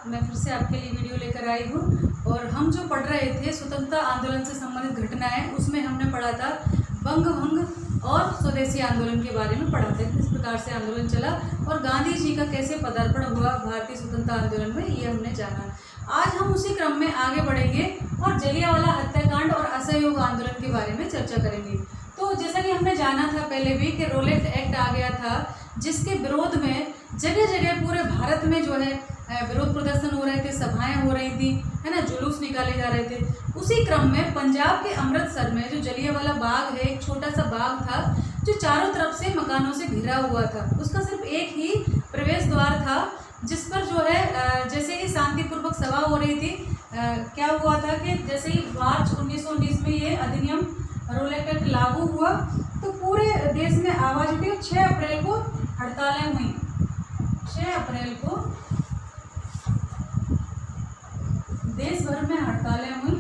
मैं फिर से आपके लिए वीडियो लेकर आई हूँ। और हम जो पढ़ रहे थे स्वतंत्रता आंदोलन से संबंधित घटनाएं, उसमें हमने पढ़ा था बंग भंग और स्वदेशी आंदोलन के बारे में पढ़ा था। किस प्रकार से आंदोलन चला और गांधी जी का कैसे पदार्पण हुआ भारतीय स्वतंत्रता आंदोलन में, ये हमने जाना। आज हम उसी क्रम में आगे बढ़ेंगे और जलियांवाला हत्याकांड और असहयोग आंदोलन के बारे में चर्चा करेंगे। तो जैसा कि हमने जाना था पहले भी कि रोलेट एक्ट आ गया था, जिसके विरोध में जगह जगह पूरे भारत में जो है विरोध प्रदर्शन हो रहे थे, सभाएं हो रही थी, है ना, जुलूस निकाले जा रहे थे। उसी क्रम में पंजाब के अमृतसर में जो जलियांवाला बाग है, एक छोटा सा बाग था जो चारों तरफ से मकानों से घिरा हुआ था। उसका सिर्फ एक ही प्रवेश द्वार था, जिस पर जो है जैसे ही शांतिपूर्वक सभा हो रही थी, क्या हुआ था कि जैसे ही मार्च 1919 में ये अधिनियम रोलेट एक्ट लागू हुआ तो पूरे देश में आवाज उठी। 6 अप्रैल को हड़तालें हुई। 6 अप्रैल को देश भर में हड़तालें हुई।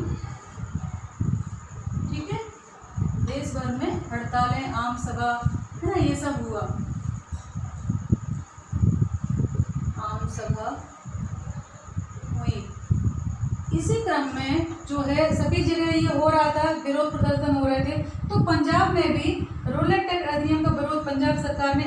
ठीक है, देश भर में हड़तालें, आम सभा, है ना, ये सब हुआ। आम सभा हुई। इसी क्रम में जो है सभी जगह ये हो रहा था, विरोध प्रदर्शन हो रहे थे। तो पंजाब में भी रोलेट एक्ट अधिनियम का विरोध पंजाब सरकार ने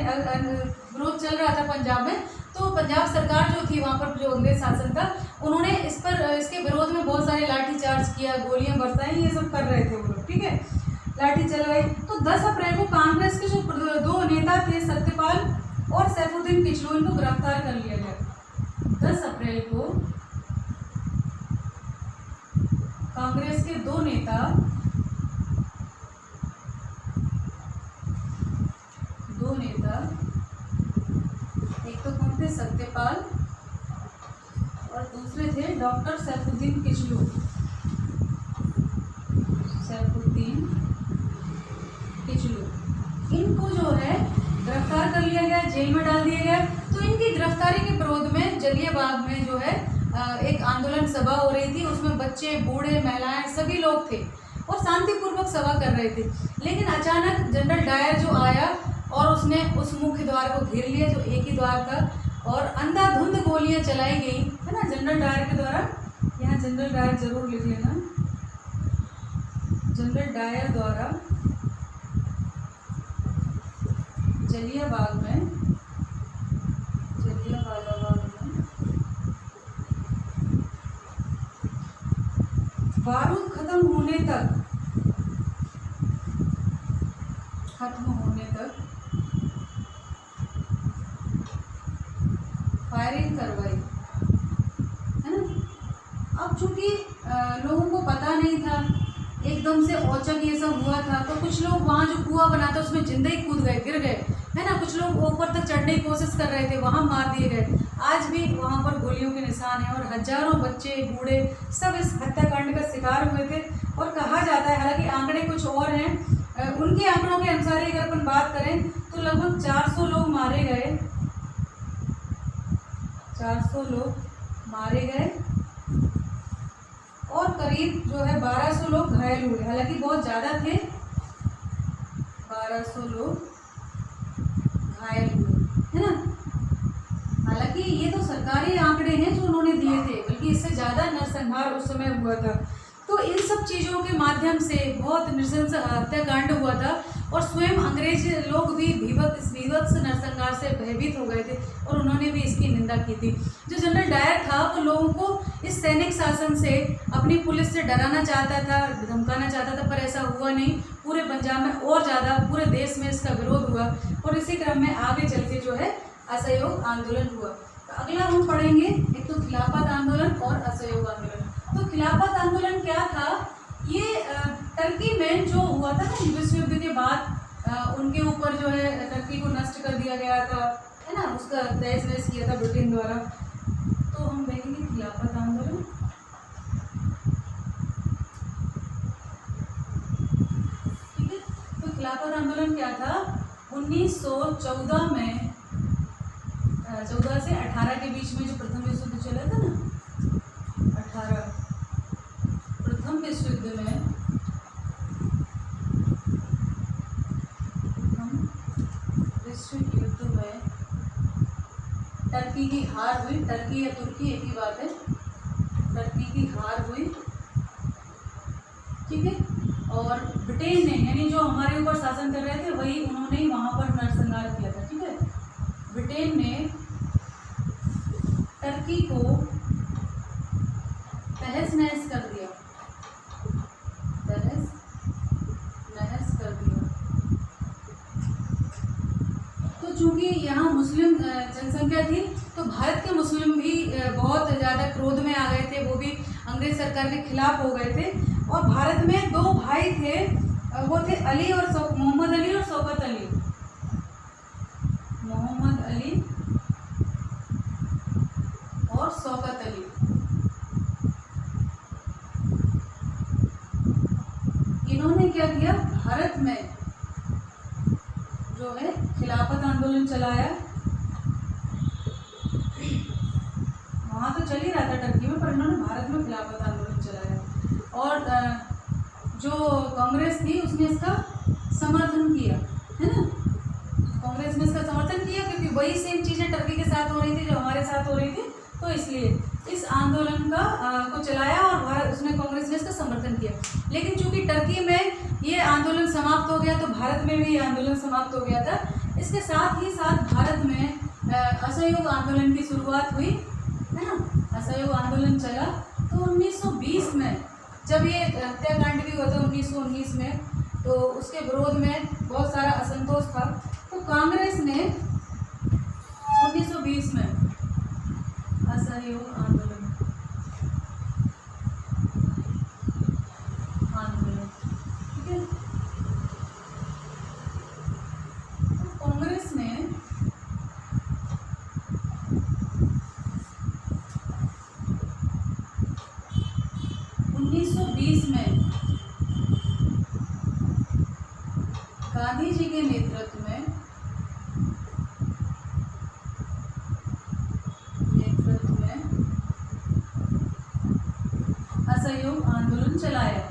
विरोध चल रहा था पंजाब में। तो पंजाब सरकार जो थी, वहाँ पर जो अंग्रेज शासन था, उन्होंने इसके विरोध में बहुत सारे लाठीचार्ज किया, गोलियां बरसाई, ये सब कर रहे थे वो लोग। ठीक है, लाठी चलवाई। तो 10 अप्रैल को कांग्रेस के जो 2 नेता थे, सत्यपाल और सैफुद्दीन किचलू, इनको गिरफ्तार कर लिया गया। 10 अप्रैल को कांग्रेस के 2 नेता, एक तो कौन थे, सत्यपाल, और दूसरे थे डॉक्टर सैफुद्दीन किचलू। इनको जो है गिरफ्तार कर लिया गया, जेल में डाल दिया गया। तो इनकी गिरफ्तारी के विरोध में जलियांवाला में जो है एक आंदोलन सभा हो रही थी। उसमें बच्चे, बूढ़े, महिलाएं, सभी लोग थे और शांतिपूर्वक सभा कर रहे थे। लेकिन अचानक जनरल डायर जो आया और उसने उस मुख्य द्वार को घेर लिया, जो एक ही द्वार था, और अंधाधुंध गोलियां चलाई गई, है ना, जनरल डायर के द्वारा। यहाँ जनरल डायर जरूर लिख लेना। जनरल डायर द्वारा जलियांवाला बाग में बारूद खत्म होने तक फायरिंग करवाई, है ना। अब चूंकि लोगों को पता नहीं था, एकदम से औचक ये सब हुआ था, तो कुछ लोग वहाँ जो कुआं बना था उसमें जिंदा ही कूद गए, गिर गए, है ना। कुछ लोग ऊपर तक चढ़ने की कोशिश कर रहे थे, वहाँ मार दिए गए। आज भी वहाँ पर गोलियों के निशान हैं और हजारों बच्चे, बूढ़े सब इस हत्याकांड का शिकार हुए थे। और कहा जाता है, हालांकि आंकड़े कुछ और हैं, उनके आंकड़ों के अनुसार अगर अपन बात करें तो लगभग 400 लोग मारे गए, 400 लोग मारे गए और करीब जो है 1200 लोग घायल हुए। हालांकि बहुत ज़्यादा थे, 1200 लोग घायल हुए, है ना। हालांकि ये तो सरकारी आंकड़े हैं जो उन्होंने दिए थे, बल्कि इससे ज़्यादा नरसंहार उस समय हुआ था। तो इन सब चीज़ों के माध्यम से बहुत नृशंस हत्याकांड हुआ था और स्वयं अंग्रेज लोग भी भीभत्स नरसंहार से भयभीत हो गए थे और उन्होंने भी इसकी निंदा की थी। जो जनरल डायर था वो लोगों को इस सैनिक शासन से, अपनी पुलिस से डराना चाहता था, धमकाना चाहता था, पर ऐसा हुआ नहीं। पूरे पंजाब में और ज़्यादा पूरे देश में इसका विरोध हुआ और इसी क्रम में आगे चल के जो है असहयोग आंदोलन हुआ। तो अगला हम पढ़ेंगे, एक तो खिलाफत आंदोलन और असहयोग आंदोलन। तो खिलाफत आंदोलन क्या था, ये टर्की में जो हुआ था ना विश्व युद्ध के बाद, उनके ऊपर जो है टर्की को नष्ट कर दिया गया था, है ना, उसका तहस नहस किया था ब्रिटेन द्वारा। तो हम देखेंगे खिलाफत आंदोलन। ठीक है, तो खिलाफत आंदोलन क्या था, 1914 में 14 से 18 के बीच में जो प्रथम विश्व युद्ध चला था ना, 18 प्रथम विश्व युद्ध में टर्की टर्की की हार हुई, टर्की या तुर्की एक ही बात है, टर्की की हार हुई, ठीक है। और ब्रिटेन ने, यानी जो हमारे ऊपर शासन कर रहे थे वही, उन्होंने वहाँ पर नरसंहार किया था, ठीक है। ब्रिटेन ने टर्की को तहस नहस कर दिया, तहस नहस कर दिया। तो चूंकि यहाँ मुस्लिम जनसंख्या थी तो भारत के मुस्लिम भी बहुत ज़्यादा क्रोध में आ गए थे, वो भी अंग्रेज सरकार के खिलाफ हो गए थे। और भारत में दो भाई थे, वो थे अली और मोहम्मद अली और शौकत अली, मोहम्मद अली और शौकत अली। इन्होंने क्या किया, भारत में जो है खिलाफत आंदोलन चलाया। वहाँ तो चल ही रहा था टर्की में, पर इन्होंने भारत में खिलाफत आंदोलन चलाया। और जो कांग्रेस थी उसने इसका समर्थन किया, है ना, कांग्रेस ने इसका समर्थन किया क्योंकि वही सेम चीज़ें टर्की के साथ हो रही थी जो हमारे साथ हो रही थी, तो इसलिए इस आंदोलन का को चलाया और भारत, उसने कांग्रेस ने इसका समर्थन किया। लेकिन चूंकि टर्की में ये आंदोलन समाप्त हो गया तो भारत में भी ये आंदोलन समाप्त हो गया था। इसके साथ ही साथ भारत में असहयोग आंदोलन की शुरुआत हुई, है ना, असहयोग आंदोलन चला। तो 1920 में जब ये हत्याकांड भी हुआ था 1919 में, तो उसके विरोध में बहुत सारा असंतोष था, तो कांग्रेस ने 1920 में असहयोग आंदोलन, ठीक है। तो कांग्रेस ने 1920 में गांधी जी के नेतृत्व में असहयोग आंदोलन चलाया।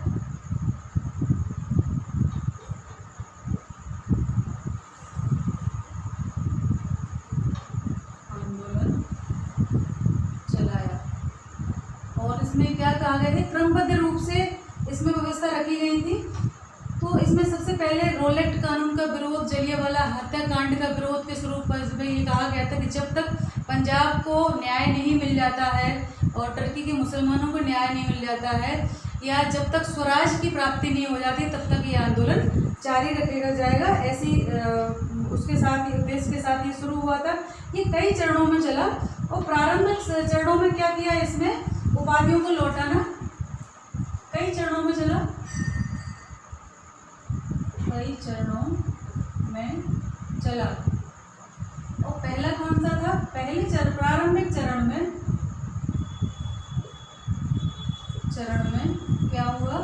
और इसमें क्या कहा गया था, क्रमबद्ध रूप से इसमें व्यवस्था रखी गई थी। तो इसमें सबसे पहले रोलेट कानून का विरोध, जलियांवाला हत्याकांड का विरोध के स्वरूप में ये कहा गया था कि जब तक पंजाब को न्याय नहीं मिल जाता है और टर्की के मुसलमानों को न्याय नहीं मिल जाता है, या जब तक स्वराज की प्राप्ति नहीं हो जाती, तब तक ये आंदोलन जारी रखेगा जाएगा। ऐसी उसके साथ ही उद्देश्य के साथ ये शुरू हुआ था। ये कई चरणों में चला और प्रारंभिक चरणों में क्या किया, इसमें उपाधियों को लौटाना कई चरणों में चला, कई चरणों में चला। और पहला कौन सा था, पहले प्रारंभिक चरण में क्या हुआ,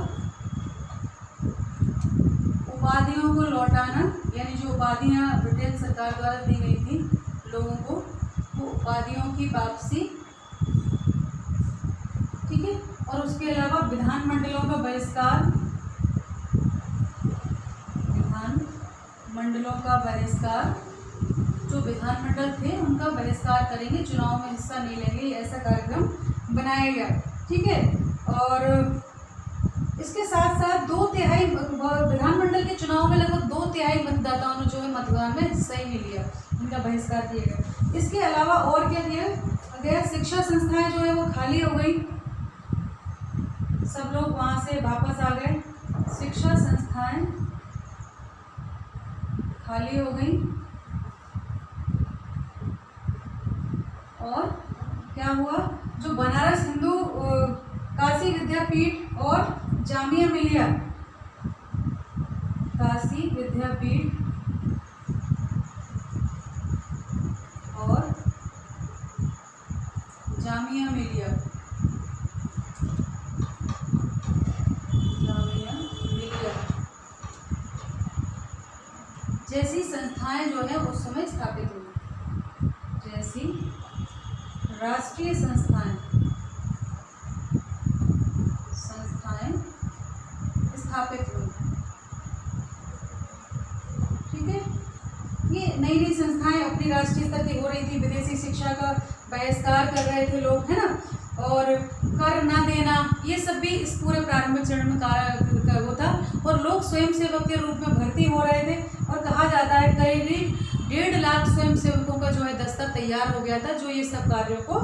उपाधियों को लौटाना, यानी जो उपाधियां ब्रिटेन सरकार द्वारा दी गई थी लोगों को, वो उपाधियों की वापसी, ठीक है। और उसके अलावा विधानमंडलों का बहिष्कार, विधानमंडलों का बहिष्कार, जो विधानमंडल थे उनका बहिष्कार करेंगे, चुनाव में हिस्सा नहीं लेंगे, ऐसा कार्यक्रम बनाया गया, ठीक है। और इसके साथ साथ 2/3 विधानमंडल के चुनाव में लगभग 2/3 मतदाताओं ने जो है मतदान में हिस्सा ही नहीं लिया, इनका बहिष्कार किया गया। इसके अलावा और क्या किया गया, शिक्षा संस्थाएं जो है वो खाली हो गई, सब लोग वहाँ से वापस आ गए, शिक्षा संस्थाएं खाली हो गई। और क्या हुआ, जो बनारस हिंदू काशी विद्यापीठ और जामिया मिलिया, काशी विद्यापीठ और जामिया मिलिया, जैसी संस्थाएं जो है उस समय स्थापित हुई, जैसी राष्ट्रीय संस्थाएं स्थापित हुई, ठीक है। ये नई नई संस्थाएं अपनी राष्ट्रीय स्तर की हो रही थी, विदेशी शिक्षा का बहिष्कार कर रहे थे लोग, है ना, और कर ना देना, ये सब भी इस पूरे प्रारंभिक चरण में वो था। और लोग स्वयंसेवक के रूप में भर्ती हो रहे थे और कहा जाता है करीब 1.5 लाख स्वयंसेवकों का जो है दस्ता तैयार हो गया था, जो ये सब कार्यों को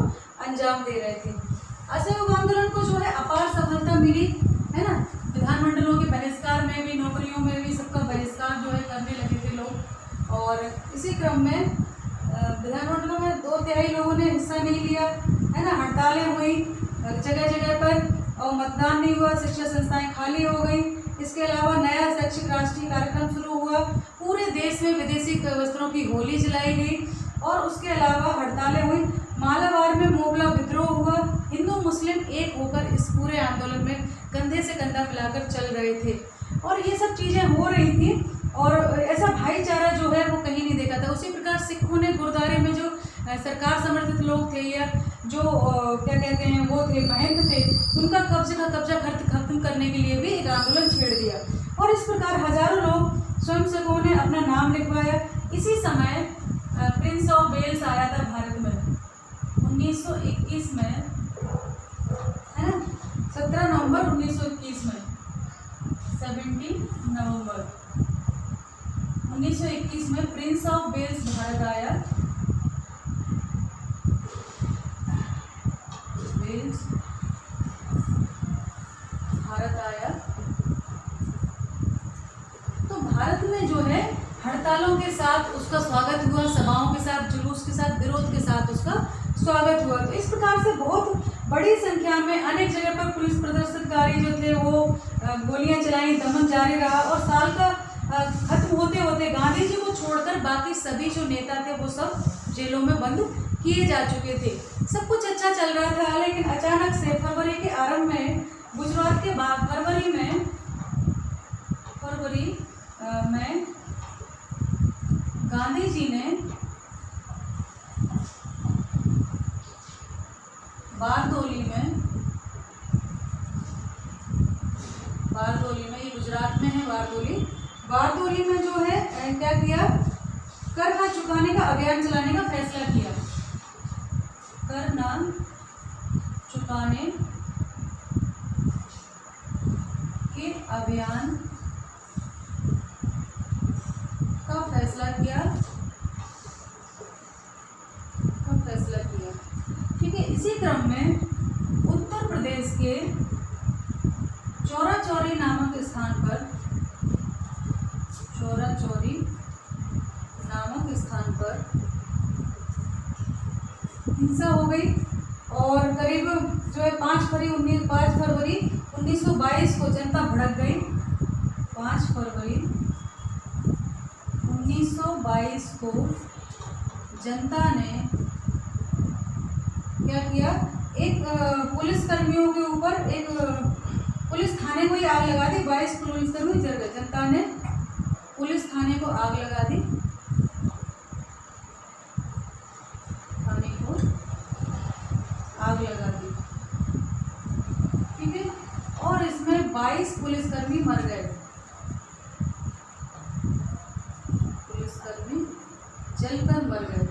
अंजाम दे रहे थे। असहयोग आंदोलन को जो है अपार सफलता मिली, है ना, विधानमंडलों के बहिष्कार में भी, नौकरियों में भी सबका बहिष्कार जो है करने लगे थे लोग। और इसी क्रम में विधानमंडलों में 2/3 लोगों ने हिस्सा नहीं लिया, है ना, हड़तालें हुई जगह जगह पर और मतदान नहीं हुआ, शिक्षा संस्थाएं खाली हो गई। इसके अलावा नया शैक्षिक राष्ट्रीय कार्यक्रम शुरू हुआ, पूरे देश में विदेशी वस्त्रों की होली जलाई गई और उसके अलावा हड़तालें हुई। मालाबार में मोगला विद्रोह हुआ, हिंदू मुस्लिम एक होकर इस पूरे आंदोलन में कंधे से कंधा मिलाकर चल रहे थे और ये सब चीज़ें हो रही थी और ऐसा भाईचारा जो है वो कहीं नहीं देखा था। उसी प्रकार सिखों ने गुरुद्वारे में जो सरकार समर्थित लोग थे या जो क्या कहते हैं वो थे महंत थे, उनका कब्जा खत्म करने के लिए भी एक आंदोलन छेड़ दिया और इस प्रकार हजारों लोग स्वयंसेवकों ने अपना नाम लिखवाया। इसी समय प्रिंस ऑफ वेल्स आया था भारत में 1921 में, है ना, 17 नवंबर 1921 में, 17 नवंबर 1921 में प्रिंस ऑफ वेल्स भारत आया। वेल्स भारत आया तो भारत में जो है हड़तालों के साथ उसका स्वागत हुआ, सभाओं के साथ, जुलूस के साथ, विरोध के साथ उसका स्वागत हुआ। तो इस प्रकार से बहुत बड़ी संख्या में अनेक जगह पर पुलिस प्रदर्शनकारी जो थे वो गोलियां चलाई, दमन जारी रहा और साल का खत्म होते होते गांधी जी को छोड़कर बाकी सभी जो नेता थे वो सब जेलों में बंद किए जा चुके थे। सब कुछ अच्छा चल रहा था, लेकिन अचानक से फरवरी के आरंभ में, गुजरात के बाद फरवरी में गांधी जी ने बारदोली में, ये गुजरात में है बारदोली में जो है क्या किया, कर ना चुकाने का अभियान चलाने का फैसला किया। कर ना चुकाने के अभियान का फैसला किया। ठीक है, इसी क्रम में उत्तर प्रदेश के चौरा-चौरी नामक स्थान पर हिंसा हो गई और करीब जो है 5 फरवरी 1922 को जनता भड़क गई। 5 फरवरी 1922 को जनता ने क्या किया, एक पुलिस कर्मियों के ऊपर एक पुलिस थाने को ही आग लगा दी। 22 पुलिसकर्मी जल गए। जनता ने पुलिस थाने को आग लगा दी, ठीक है, और इसमें 22 पुलिसकर्मी मर गए। पुलिसकर्मी जलकर मर गए।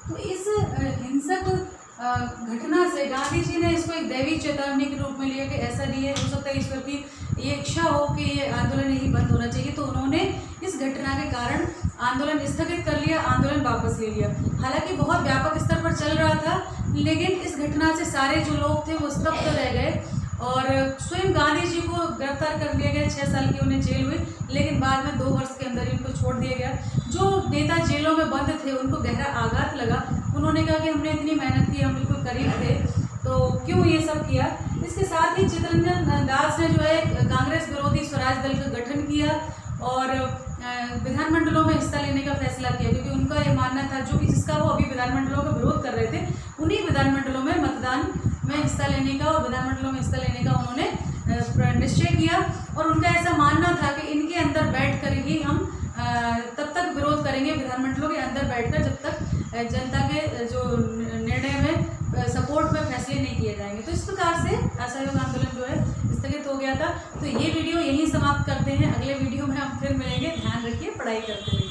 तो इस हिंसक घटना से गांधी जी ने इसको एक दैवी चेतावनी के रूप में लिया कि ऐसा नहीं है, हो सकता है ईश्वर की ये इच्छा हो कि ये आंदोलन यही बंद होना चाहिए। तो उन्होंने इस घटना के कारण आंदोलन स्थगित कर लिया, आंदोलन वापस ले लिया। हालांकि बहुत व्यापक स्तर पर चल रहा था, लेकिन इस घटना से सारे जो लोग थे वो स्तब्ध रह गए और स्वयं गांधी जी को गिरफ्तार कर लिया गया। 6 साल की उन्हें जेल हुई, लेकिन बाद में 2 वर्ष के अंदर इनको छोड़ दिया गया। जो नेता जेलों में बंद थे उनको गहरा आघात लगा। उन्होंने कहा कि हमने इतनी मेहनत की, हम बिल्कुल करीब थे, तो क्यों ये सब किया। इसके साथ ही चित्तरंजन दास ने जो है कांग्रेस विरोधी स्वराज दल का गठन किया और विधानमंडलों में हिस्सा लेने का फैसला किया, क्योंकि उनका ये मानना था जो कि जिसका वो अभी विधानमंडलों का विरोध कर रहे थे, उन्हीं विधानमंडलों में मतदान में हिस्सा लेने का और विधानमंडलों में हिस्सा लेने का उन्होंने निश्चय किया। और उनका ऐसा मानना था कि इनके अंदर बैठकर ही हम तब तक विरोध करेंगे, विधानमंडलों के अंदर बैठकर, जब तक जनता के जो निर्णय में सपोर्ट में फैसले नहीं किए जाएंगे। तो इस प्रकार से असहयोग आंदोलन जो है स्थगित हो गया था। तो ये वीडियो यहीं समाप्त करते हैं। अगले वीडियो में हम फिर मिलेंगे। ध्यान रखिए, पढ़ाई करते रहिए।